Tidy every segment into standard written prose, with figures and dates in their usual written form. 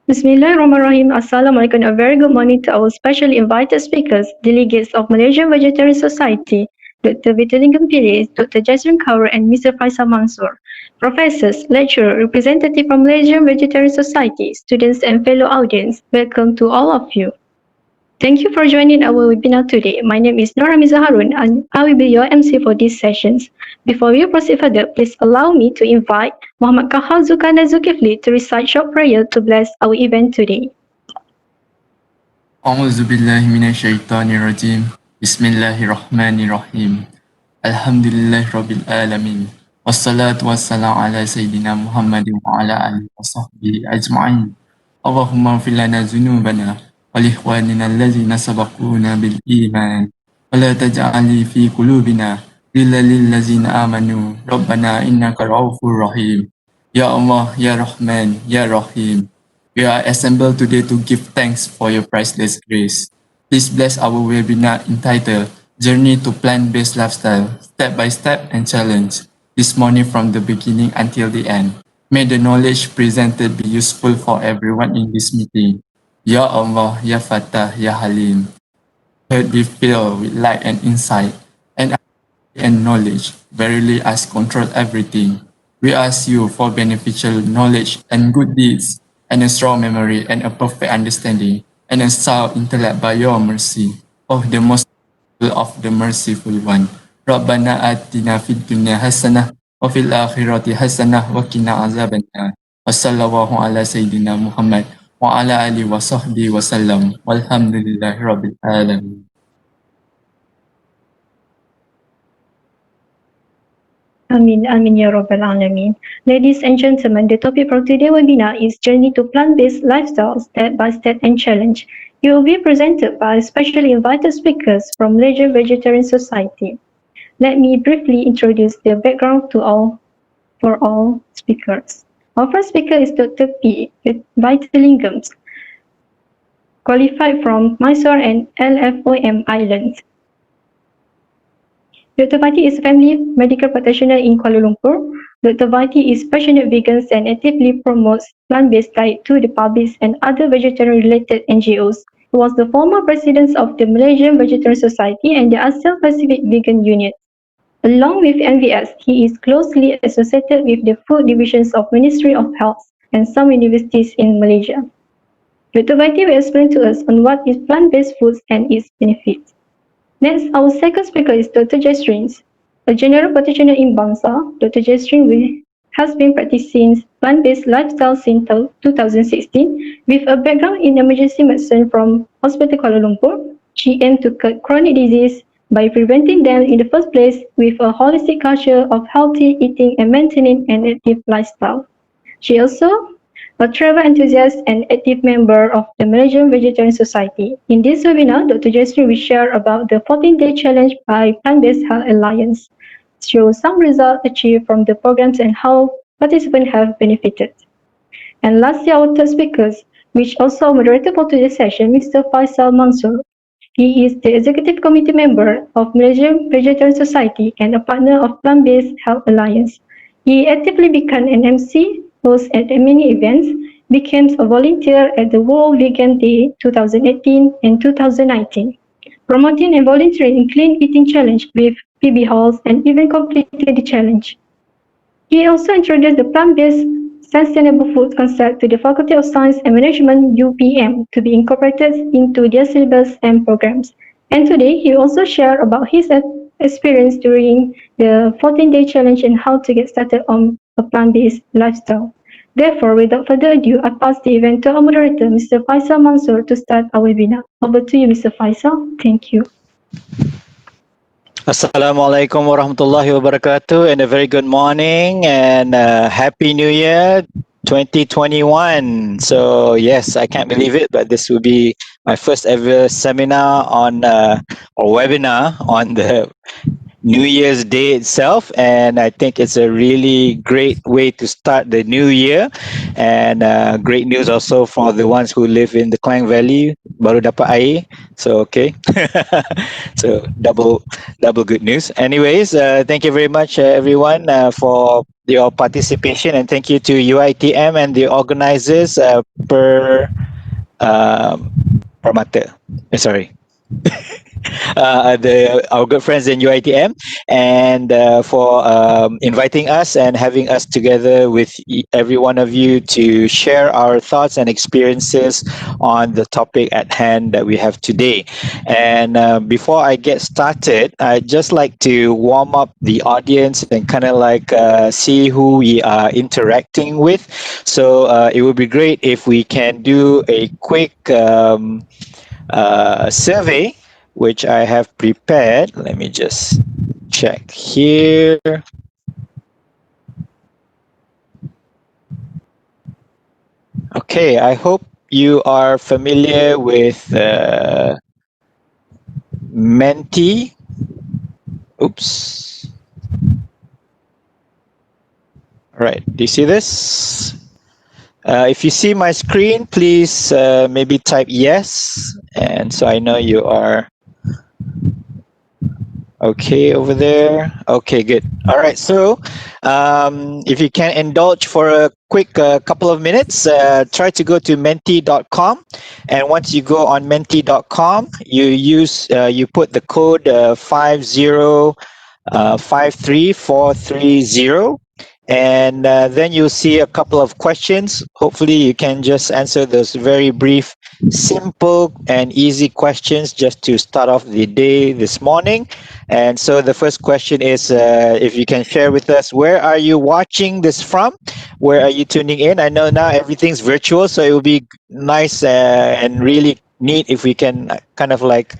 Bismillahirrahmanirrahim. Assalamualaikum. A very good morning to our specially invited speakers, delegates of Malaysian Vegetarian Society, Dr. Vythilingam, Dr. Jessreen Kaur and Mr. Faisal Mansoor, professors, lecturers, representatives from Malaysian Vegetarian Society, students and fellow audience. Welcome to all of you. Thank you for joining our webinar today. My name is Nora Mizaharun and I will be your MC for these sessions. Before we proceed further, please allow me to invite Muhammad Kahal Zulkarnain Zulkifli to recite short prayer to bless our event today. أعوذ بالله من الشيطان الرجيم بسم الله الرحمن الرحيم الحمد لله رب العالمين والصلاة والسلام على سيدنا محمد وعلى آله وصحبه أجمعين اللهم اغفر لنا ذنوبنا ولإخواننا الذين سبقونا بالإيمان ولا تجعل في قلوبنا غلا للذين آمنوا ربنا إنك رؤوف رحيم يا الله يا رحمن يا رحيم. We are assembled today to give thanks for your priceless grace. Please bless our webinar entitled Journey to Plant-Based Lifestyle, Step by Step and Challenge, this morning from the beginning until the end. May the knowledge presented be useful for everyone in this meeting. Ya Allah, Ya Fatah, Ya Halim. Heart be filled with light and insight, and knowledge. Verily us control everything. We ask you for beneficial knowledge and good deeds, and a strong memory and a perfect understanding, and a sound intellect by your mercy, of the most of the merciful one. Rabbana atina fid dunya hasanah wa fil akhirati hasanah wa qina azabannar. Wassallallahu ala sayyidina Muhammad wa ala alihi wa sahbihi wa sallam. Walhamdulillahi rabbil alamin. Amin, Amin, Ya Rabbal Alameen. Ladies and gentlemen, the topic for today's webinar is Journey to Plant-Based Lifestyle, Step by Step and Challenge. It will be presented by specially invited speakers from Malaysian Vegetarian Society. Let me briefly introduce the background for all speakers. Our first speaker is Dr. P. Vythilingam, qualified from Mysore and LFOM Islands. Dr. Vaiti is a family medical practitioner in Kuala Lumpur. Dr. Vaiti is passionate vegan and actively promotes plant-based diet to the public and other vegetarian-related NGOs. He was the former president of the Malaysian Vegetarian Society and the ASEAN Pacific Vegan Union. Along with MVS, he is closely associated with the food divisions of Ministry of Health and some universities in Malaysia. Dr. Vaiti will explain to us on what is plant-based foods and its benefits. Next, our second speaker is Dr. Jessreen, a general practitioner in Bangsa. Dr. Jessreen has been practicing plant-based lifestyle since 2016 with a background in emergency medicine from Hospital Kuala Lumpur. She aimed to cut chronic disease by preventing them in the first place with a holistic culture of healthy eating and maintaining an active lifestyle. She also a travel enthusiast and active member of the Malaysian Vegetarian Society. In this webinar, Dr. Jessreen will share about the 14-day challenge by Plant-Based Health Alliance, show some results achieved from the programs and how participants have benefited. And lastly, our third speaker, which also moderator for today's session, Mr. Faisal Mansoor. He is the executive committee member of Malaysian Vegetarian Society and a partner of Plant-Based Health Alliance. He actively became an MC, host at many events, became a volunteer at the World Vegan Day 2018 and 2019, promoting and volunteering in Clean Eating Challenge with PB Halls and even completed the challenge. He also introduced the plant-based sustainable food concept to the Faculty of Science and Management UPM to be incorporated into their syllabus and programs. And today, he also shared about his experience during the 14-day challenge and how to get started on a plant-based lifestyle. Therefore, without further ado, I pass the event to our moderator, Mr. Faisal Mansoor, to start our webinar. Over to you, Mr. Faisal. Thank you. Assalamualaikum warahmatullahi wabarakatuh, and a very good morning and Happy New Year 2021. So yes, I can't believe it, but this will be my first ever seminar on or webinar on the New Year's Day itself, and I think it's a really great way to start the new year. And great news also for the ones who live in the Klang Valley, baru dapat air. So okay, so double good news. Anyways, thank you very much, everyone, for your participation, and thank you to UITM and the organizers per um, Permata. Sorry, our good friends in UITM, and for inviting us and having us together with every one of you to share our thoughts and experiences on the topic at hand that we have today. And before I get started, I'd just like to warm up the audience and kind of like see who we are interacting with. So it would be great if we can do a quick survey, which I have prepared. Let me just check here. Okay, I hope you are familiar with Menti. Oops. All right, do you see this? If you see my screen, please maybe type yes, and so I know you are okay over there. Okay, good. All right. So, if you can indulge for a quick couple of minutes, try to go to menti.com. And once you go on menti.com, you put the code 5053430, and then you'll see a couple of questions. Hopefully, you can just answer those very brief, simple, and easy questions just to start off the day this morning. And so the first question is, if you can share with us, where are you watching this from? Where are you tuning in? I know now everything's virtual, so it would be nice and really neat if we can kind of like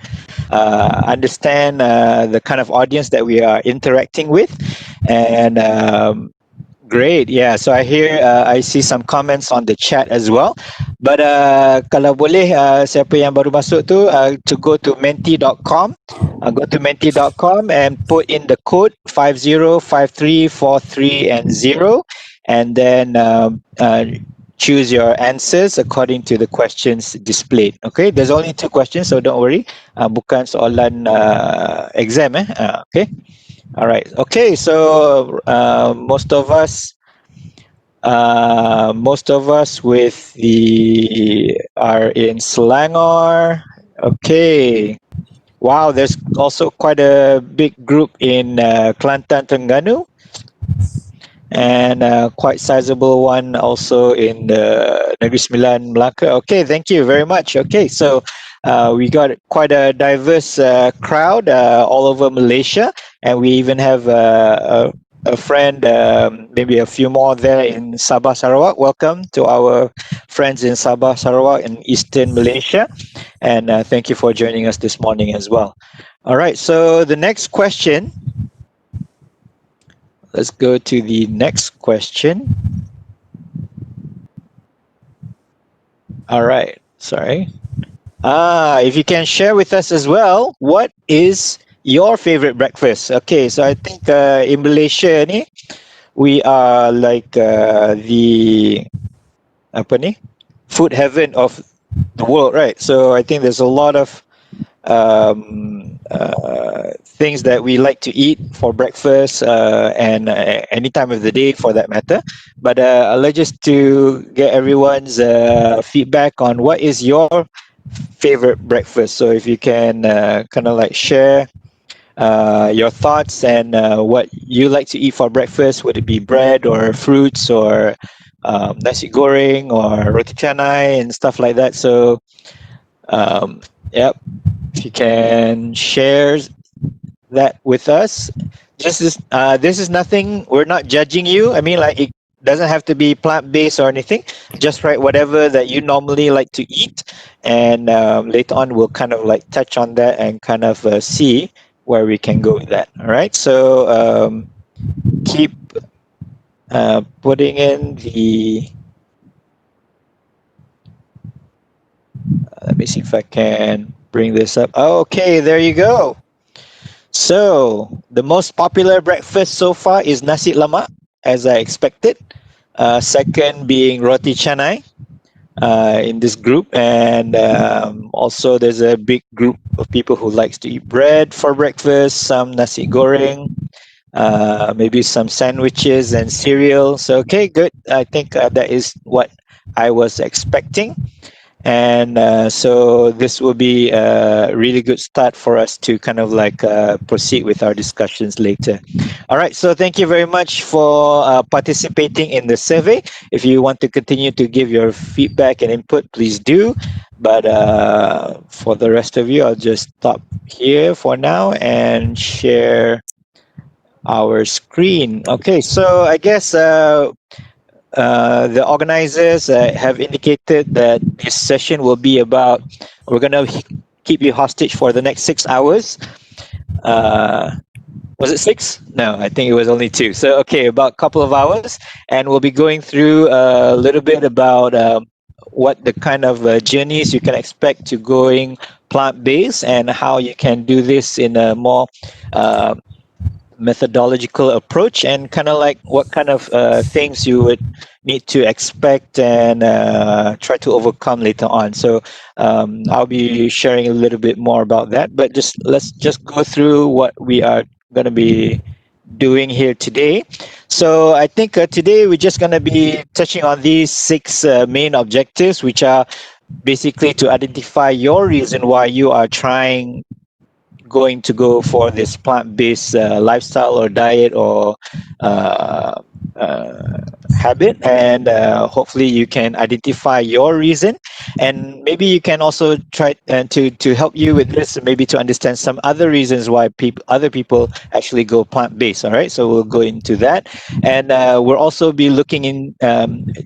understand the kind of audience that we are interacting with. And great, yeah. So I see some comments on the chat as well. But kalau boleh, siapa yang baru masuk tu, to go to menti.com, go to menti.com and put in the code 505343 and 0, and then choose your answers according to the questions displayed. Okay, there's only 2 questions, so don't worry. Bukan soalan exam, eh? Okay. All right. Okay. So most of us with the are in Selangor. Okay. Wow. There's also quite a big group in Kelantan, Terengganu, and quite sizable one also in the Negeri Sembilan, Melaka. Okay, thank you very much. Okay, so we got quite a diverse crowd all over Malaysia, and we even have a friend, maybe a few more there in Sabah, Sarawak. Welcome to our friends in Sabah, Sarawak, and Eastern Malaysia, and thank you for joining us this morning as well. All right, so the next question. Let's go to the next question. All right, sorry. If you can share with us as well, what is your favorite breakfast? Okay, so I think in Malaysia ni, we are like the apa ni, food heaven of the world, right? So I think there's a lot of things that we like to eat for breakfast and any time of the day for that matter. But I'd like just to get everyone's feedback on what is your favorite breakfast. So if you can kind of like share your thoughts and what you like to eat for breakfast, would it be bread or fruits or nasi goreng or roti canai and stuff like that. So yep, if you can share that with us. This is nothing. We're not judging you. I mean, like it doesn't have to be plant based or anything. Just write whatever that you normally like to eat, and later on we'll kind of like touch on that and kind of see where we can go with that. All right. So keep putting in the. Let me see if I can bring this up. Okay, there you go. So the most popular breakfast so far is nasi lemak, as I expected. Second being roti canai in this group, and also there's a big group of people who likes to eat bread for breakfast. Some nasi goreng, maybe some sandwiches and cereal. So okay, good. I think that is what I was expecting. And so this will be a really good start for us to kind of like proceed with our discussions later. All right, so thank you very much for participating in the survey. If you want to continue to give your feedback and input, please do. But for the rest of you, I'll just stop here for now and share our screen. Okay, so I guess the organizers have indicated that this session will be about, we're going to keep you hostage for the next 6 hours. Was it six? No, I think it was only two. So, okay, about a couple of hours. And we'll be going through a little bit about what the kind of journeys you can expect to going plant based and how you can do this in a more uh, methodological approach, and kind of like what kind of things you would need to expect and try to overcome later on. So I'll be sharing a little bit more about that, but just let's just go through what we are going to be doing here today. So I think today we're just going to be touching on these six main objectives, which are basically to identify your reason why you are trying going to go for this plant-based lifestyle or diet or uh, uh, habit, and hopefully you can identify your reason, and maybe you can also try to help you with this, maybe to understand some other reasons why other people actually go plant-based. All right, so we'll go into that, and we'll also be looking in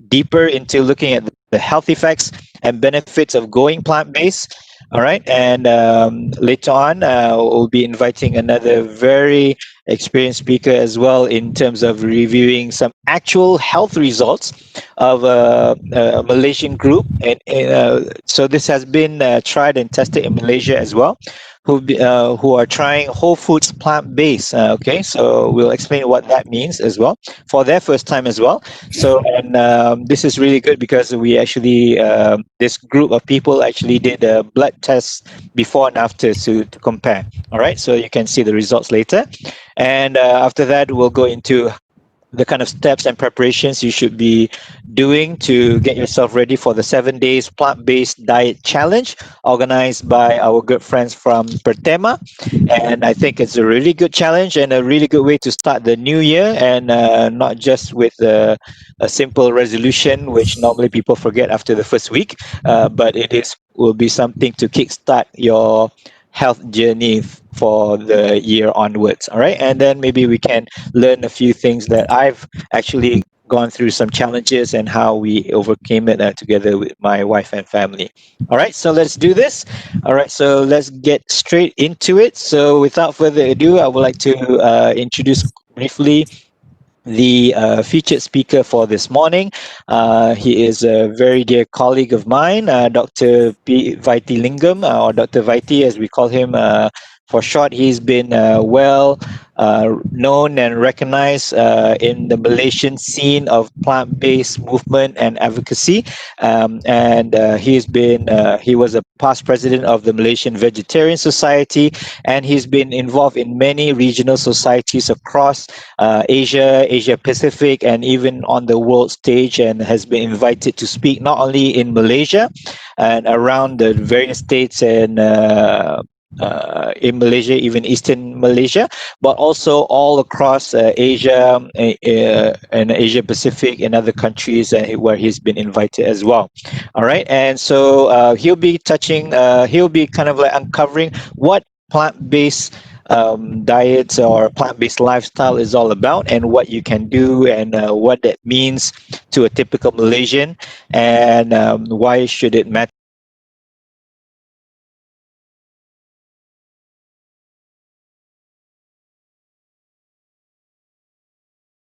deeper into looking at the health effects and benefits of going plant-based. All right, and later on, we'll be inviting another very experienced speaker as well in terms of reviewing some actual health results of a Malaysian group. And so this has been tried and tested in Malaysia as well, who are trying whole foods plant based. Okay, so we'll explain what that means as well for their first time as well. So, and this is really good because we actually, this group of people actually did a blood test before and after to compare. All right, so you can see the results later. And after that, we'll go into the kind of steps and preparations you should be doing to get yourself ready for the 7 days plant-based diet challenge organized by our good friends from Pertema. And I think it's a really good challenge and a really good way to start the new year, and not just with a simple resolution, which normally people forget after the first week, but it is will be something to kickstart your health journey for the year onwards. All right, and then maybe we can learn a few things that I've actually gone through some challenges and how we overcame it together with my wife and family. All right, so let's do this. All right, so let's get straight into it. So without further ado, I would like to introduce briefly the featured speaker for this morning. He is a very dear colleague of mine, Dr. Vythilingam, or Dr. Vyti as we call him for short. He's been well known and recognized in the Malaysian scene of plant-based movement and advocacy. And he was a past president of the Malaysian Vegetarian Society, and he's been involved in many regional societies across Asia Pacific, and even on the world stage, and has been invited to speak not only in Malaysia and around the various states and in Malaysia, even Eastern Malaysia, but also all across Asia and Asia Pacific and other countries where he's been invited as well. All right, and so he'll be kind of like uncovering what plant-based diets or plant-based lifestyle is all about, and what you can do, and what that means to a typical Malaysian, and why should it matter